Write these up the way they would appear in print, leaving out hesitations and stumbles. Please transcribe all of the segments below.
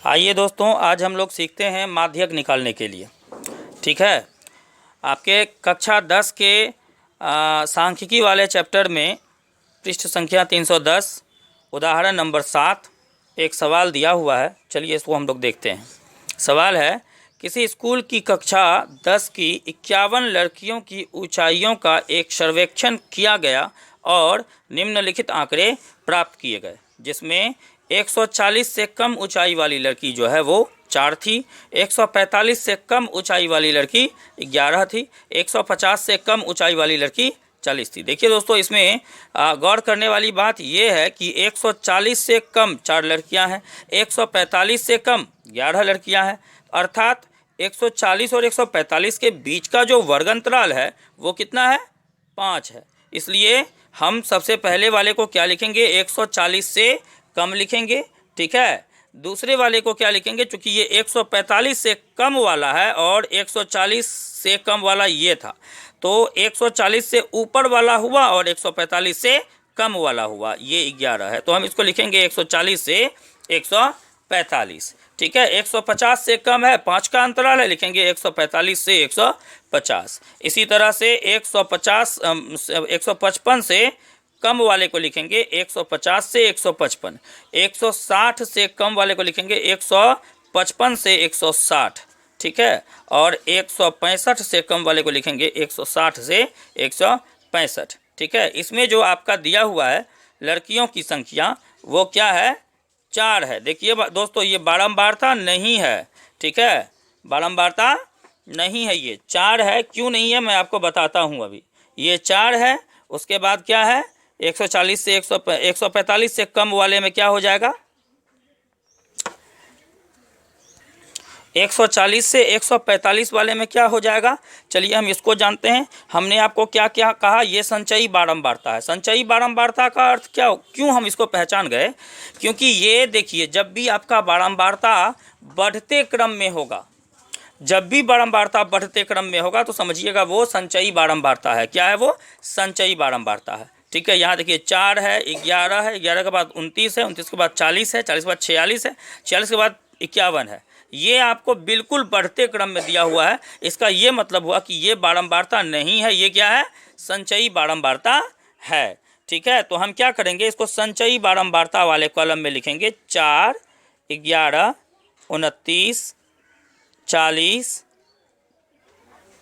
आइए दोस्तों, आज हम लोग सीखते हैं माध्यक निकालने के लिए। ठीक है, आपके कक्षा 10 के सांख्यिकी वाले चैप्टर में पृष्ठ संख्या 310 उदाहरण नंबर 7 एक सवाल दिया हुआ है। चलिए इसको हम लोग देखते हैं। सवाल है, किसी स्कूल की कक्षा 10 की 51 लड़कियों की ऊंचाइयों का एक सर्वेक्षण किया गया और निम्नलिखित आंकड़े प्राप्त किए गए, जिसमें 140 से कम ऊंचाई वाली लड़की जो है वो 4 थी, 145 से कम ऊंचाई वाली लड़की 11 थी, 150 से कम ऊंचाई वाली लड़की 40 थी। देखिए दोस्तों, इसमें गौर करने वाली बात यह है कि 140 से कम 4 लड़कियां हैं, 145 से कम 11 लड़कियां हैं, अर्थात 140 और 145 के बीच का जो वर्ग अंतराल है वो कितना है? 5 है। इसलिए हम सबसे पहले वाले को क्या लिखेंगे? 140 से कम लिखेंगे। ठीक है, दूसरे वाले को क्या लिखेंगे? चूंकि ये 145 से कम वाला है और 140 से कम वाला ये था, तो 140 से ऊपर वाला हुआ और 145 से कम वाला हुआ, ये 11 है। तो हम इसको लिखेंगे 140 से 145। ठीक है, 150 से कम है, 5 का अंतराल है, लिखेंगे 145 से 150। इसी तरह से 155 से कम वाले को लिखेंगे 150 से 155, 160 से कम वाले को लिखेंगे 155 से 160। ठीक है, और 165 से कम वाले को लिखेंगे 160 से 165। ठीक है, इसमें जो आपका दिया हुआ है लड़कियों की संख्या वो क्या है? 4 है। देखिए दोस्तों, ये बारंबारता नहीं है। ठीक है, बारंबारता नहीं है, ये 4 है। क्यों नहीं है मैं आपको बताता हूँ अभी। ये 4 है, उसके बाद क्या है? 140 से 145 से कम वाले में क्या हो जाएगा? 140 से 145 वाले में क्या हो जाएगा? चलिए हम इसको जानते हैं। हमने आपको क्या क्या कहा? ये संचयी बारंबारता है। संचयी बारंबारता का अर्थ क्या, क्यों हम इसको पहचान गए? क्योंकि ये देखिए, जब भी आपका बारंबारता बढ़ते क्रम में होगा, जब भी बारंबारता बढ़ते क्रम में होगा तो समझिएगा वो संचयी बारंबारता है। क्या है वो? संचयी बारंबारता है। ठीक है, यहाँ देखिए 4 है, 11 है, 11 के बाद 29 है, 29 के बाद 40 है, 40 के बाद 46 है, 46 के बाद 51 है। ये आपको बिल्कुल बढ़ते क्रम में दिया हुआ है। इसका ये मतलब हुआ कि ये बारंबारता नहीं है, ये क्या है? संचयी बारंबारता है। ठीक है, तो हम क्या करेंगे? इसको संचयी बारंबारता वाले कॉलम में लिखेंगे 4, 11, 29, 40,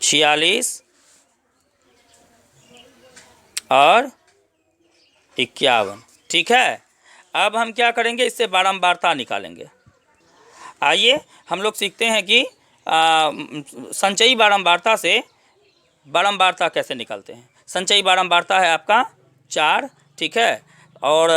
46 और 51। ठीक है, अब हम क्या करेंगे? इससे बारंबारता निकालेंगे। आइए हम लोग सीखते हैं कि संचयी बारंबारता से बारंबारता कैसे निकालते हैं। संचयी बारंबारता है आपका 4। ठीक है, और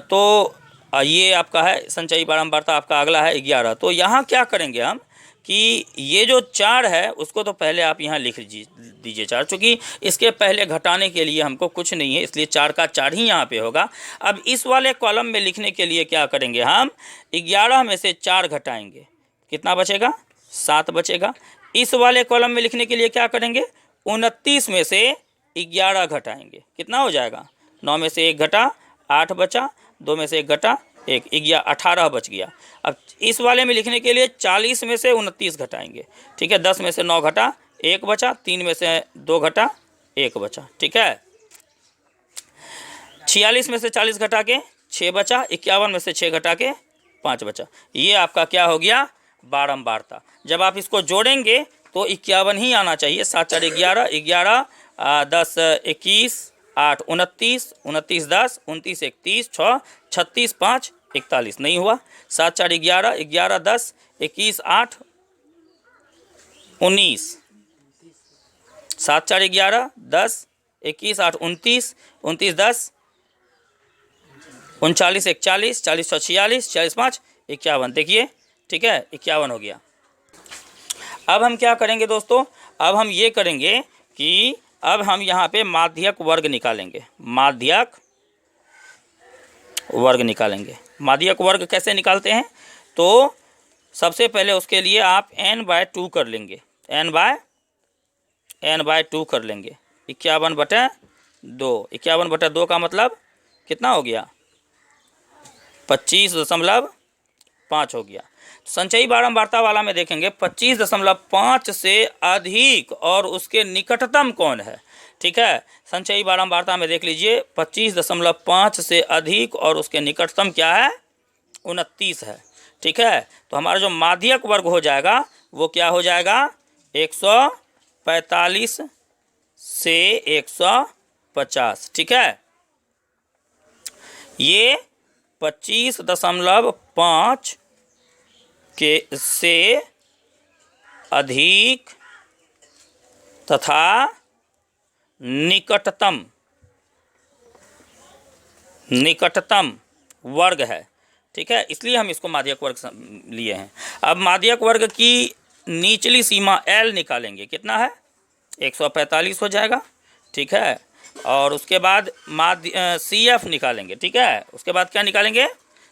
तो ये आपका है संचयी बारंबारता, आपका अगला है 11। तो यहाँ क्या करेंगे हम कि ये जो 4 है उसको तो पहले आप यहाँ लिख दीजिए 4, चूँकि इसके पहले घटाने के लिए हमको कुछ नहीं है, इसलिए 4 का 4 ही यहाँ पे होगा। अब इस वाले कॉलम में लिखने के लिए क्या करेंगे? हम 11 में से 4 घटाएंगे, कितना बचेगा? 7 बचेगा। इस वाले कॉलम में लिखने के लिए क्या करेंगे? 29 में से 11 घटाएंगे, कितना हो जाएगा? 9 में से 1 घटा 8 बचा, 2 में से 1 घटा 1, 18 बच गया। अब इस वाले में लिखने के लिए 40 में से 29 घटाएंगे। ठीक है, 10 में से 9 घटा 1 बचा, 3 में से 2 घटा 1 बचा। ठीक है, 46 में से 40 घटा के 6 बचा, 51 में से 6 घटा के 5 बचा। ये आपका क्या हो गया? बारंबारता। जब आप इसको जोड़ेंगे तो 51 ही आना चाहिए। 7 4 11, 11 10 21 8 29, 29 10, 29 31 6 36 5 41 नहीं हुआ। 7 4 11, 11 10 21 8 19, 7 4 11 10 21 8 29, 29 10 39 1 40, 40 6 46, 46 5 51। देखिए, ठीक है, 51 हो गया। अब हम क्या करेंगे दोस्तों? अब हम ये करेंगे कि अब हम यहाँ पे माध्यक वर्ग निकालेंगे। माध्यक वर्ग निकालेंगे। माध्यक वर्ग कैसे निकालते हैं? तो सबसे पहले उसके लिए आप n/2 कर लेंगे। n/2 कर लेंगे। 51/2। 51/2 का मतलब कितना हो गया? 25.5 5 हो गया। संचयी बारंबारता वाला में देखेंगे 25.5 से अधिक और उसके निकटतम कौन है। ठीक है, संचयी बारंबारता में देख लीजिए 25.5 से अधिक और उसके निकटतम क्या है, 29 है। ठीक है, तो हमारा जो माध्यक वर्ग हो जाएगा वो क्या हो जाएगा, 145 से 150। ठीक है, ये 25.5 के से अधिक तथा निकटतम वर्ग है। ठीक है, इसलिए हम इसको माध्यक वर्ग लिए हैं। अब माध्यक वर्ग की निचली सीमा L निकालेंगे, कितना है, 145 हो जाएगा। ठीक है, और उसके बाद CF निकालेंगे। ठीक है, उसके बाद क्या निकालेंगे,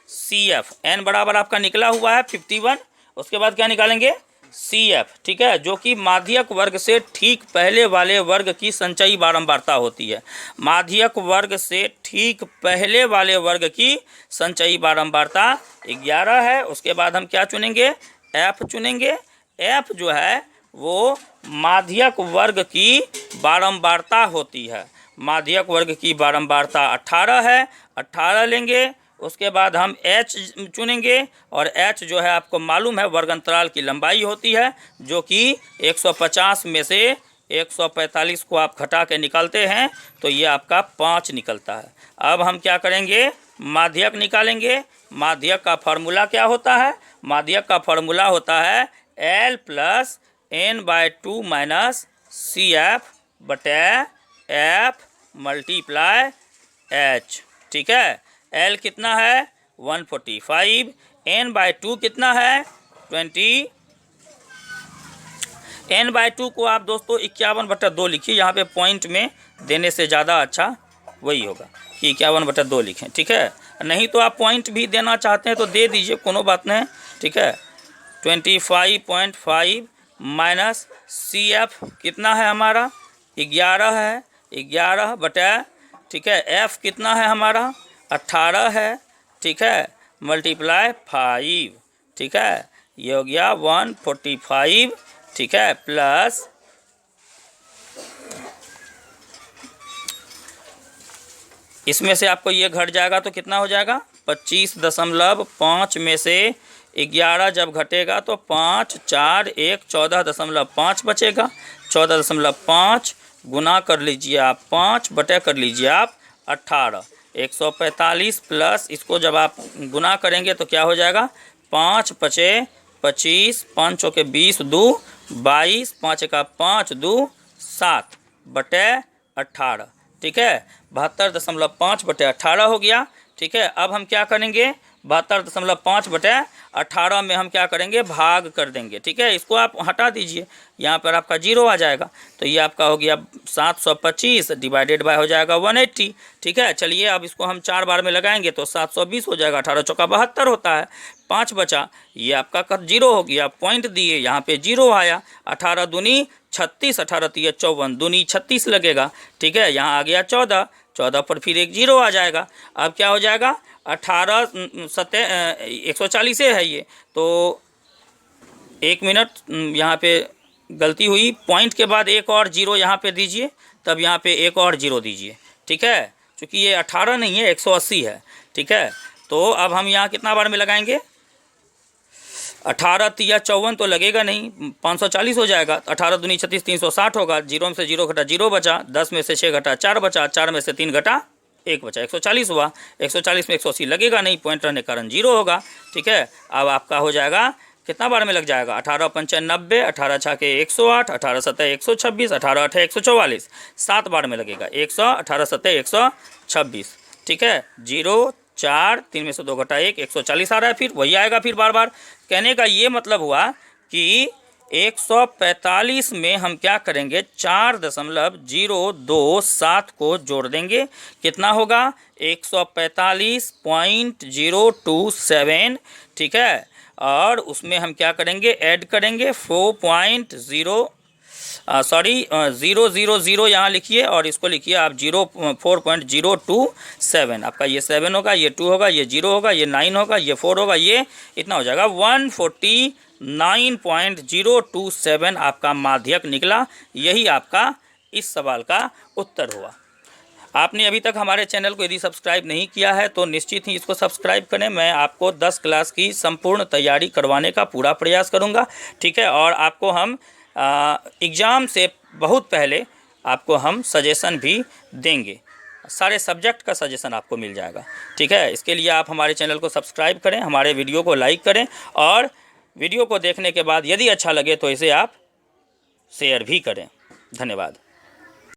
CF, n बराबर आपका निकला हुआ है 51। उसके बाद क्या निकालेंगे, CF। ठीक है, जो कि माध्यक वर्ग से ठीक पहले वाले वर्ग की संचयी बारंबारता होती है। माध्यक वर्ग से ठीक पहले वाले वर्ग की संचयी बारंबारता 11 है। उसके बाद हम क्या चुनेंगे, F चुनेंगे। F जो है वो माध्यक वर्ग की बारंबारता होती है। माध्यक वर्ग की बारंबारता 18 है, 18 लेंगे। उसके बाद हम H चुनेंगे और H जो है आपको मालूम है वर्ग अंतराल की लंबाई होती है, जो कि 150 में से 145 को आप घटा के निकालते हैं तो ये आपका 5 निकलता है। अब हम क्या करेंगे, माध्यक निकालेंगे। माध्यक का फार्मूला क्या होता है, माध्यक का फार्मूला होता है L plus n/2 minus CF बटे F मल्टीप्लाई H। ठीक है, L कितना है 145, n/2 कितना है 20। n/2 को आप दोस्तों 51/2 लिखिए, यहाँ पे पॉइंट में देने से ज़्यादा अच्छा वही होगा कि 51/2 लिखें। ठीक है, नहीं तो आप पॉइंट भी देना चाहते हैं तो दे दीजिए, कोनो बात नहीं। ठीक है, 25.5 माइनस CF कितना है हमारा 11 है, 11 बटा, ठीक है, F कितना है हमारा 18 है। ठीक है, मल्टीप्लाई 5। ठीक है, ये हो गया 145। ठीक है, प्लस इसमें से आपको ये घट जाएगा तो कितना हो जाएगा, 25.5 में से 11 जब घटेगा तो 5 4 1 14.5 बचेगा। 14.5 गुना कर लीजिए आप 5 बटे कर लीजिए आप 18, 145 प्लस इसको जब आप गुना करेंगे तो क्या हो जाएगा, 5 5 25, 5 चौके 20, 2 22, 5 का 5 2 7 बटे 18। ठीक है, 72.5 बटे 18 हो गया। ठीक है, अब हम क्या करेंगे, 72.5 बटे 18 में हम क्या करेंगे, भाग कर देंगे। ठीक है, इसको आप हटा दीजिए, यहाँ पर आपका 0 आ जाएगा तो ये आपका हो गया 725 डिवाइडेड बाय हो जाएगा 180। ठीक है, चलिए अब इसको हम 4 बार में लगाएंगे तो 720 हो जाएगा। 18 चौका 72 होता है, 5 बचा, ये आपका 0 हो गया। पॉइंट दिए, यहाँ पे 0 आया। 18 दूनी 36, 18 तिया 54, दूनी 36 लगेगा। ठीक है, यहाँ आ गया 14, 14 पर फिर एक 0 आ जाएगा। अब क्या हो जाएगा, 18 140 है ये, तो 1 मिनट यहाँ पे गलती हुई, पॉइंट के बाद एक और 0 यहाँ पे दीजिए, तब यहाँ पे एक और 0 दीजिए। ठीक है, क्योंकि ये 18 नहीं है 180 है। ठीक है, तो अब हम यहाँ कितना बार में लगाएंगे, 18 तिया 54 तो लगेगा नहीं, 540 हो जाएगा। 18 दूनी 36, 360 होगा। 0 में से 0 घटा 0 बचा, 10 में से 6 घटा 4 बचा, 4 में से 3 घटा 1 बचा, 140 हुआ। 140 में 180 लगेगा नहीं, पॉइंट रहने के कारण 0 होगा। ठीक है, अब आपका हो जाएगा कितना बार में लग जाएगा, 18 पंचे 90, 18 छाके 108, 18 सतह 126, 18 अठे 144, 7 बार में लगेगा 100, 18 सतह 126। ठीक है, 0 4 3 में से 2 घटा 1, 140 आ रहा है, फिर वही आएगा फिर बार बार। कहने का ये मतलब हुआ कि 145 में हम क्या करेंगे, 4.027 को जोड़ देंगे, कितना होगा 145.027। ठीक है, और उसमें हम क्या करेंगे, ऐड करेंगे 4.0 सॉरी 000 यहाँ लिखिए और इसको लिखिए आप 4.027। आपका ये 7 होगा, ये 2 होगा, ये 0 होगा, ये 9 होगा, ये 4 होगा, ये इतना हो जाएगा 149.027 आपका माध्यक निकला। यही आपका इस सवाल का उत्तर हुआ। आपने अभी तक हमारे चैनल को यदि सब्सक्राइब नहीं किया है तो निश्चित ही इसको सब्सक्राइब करें। मैं आपको 10 क्लास की संपूर्ण तैयारी करवाने का पूरा प्रयास करूंगा, ठीक है। और आपको हम एग्ज़ाम से बहुत पहले आपको हम सजेशन भी देंगे, सारे सब्जेक्ट का सजेशन आपको मिल जाएगा, ठीक है। इसके लिए आप हमारे चैनल को सब्सक्राइब करें, हमारे वीडियो को लाइक करें और वीडियो को देखने के बाद यदि अच्छा लगे तो इसे आप शेयर भी करें। धन्यवाद।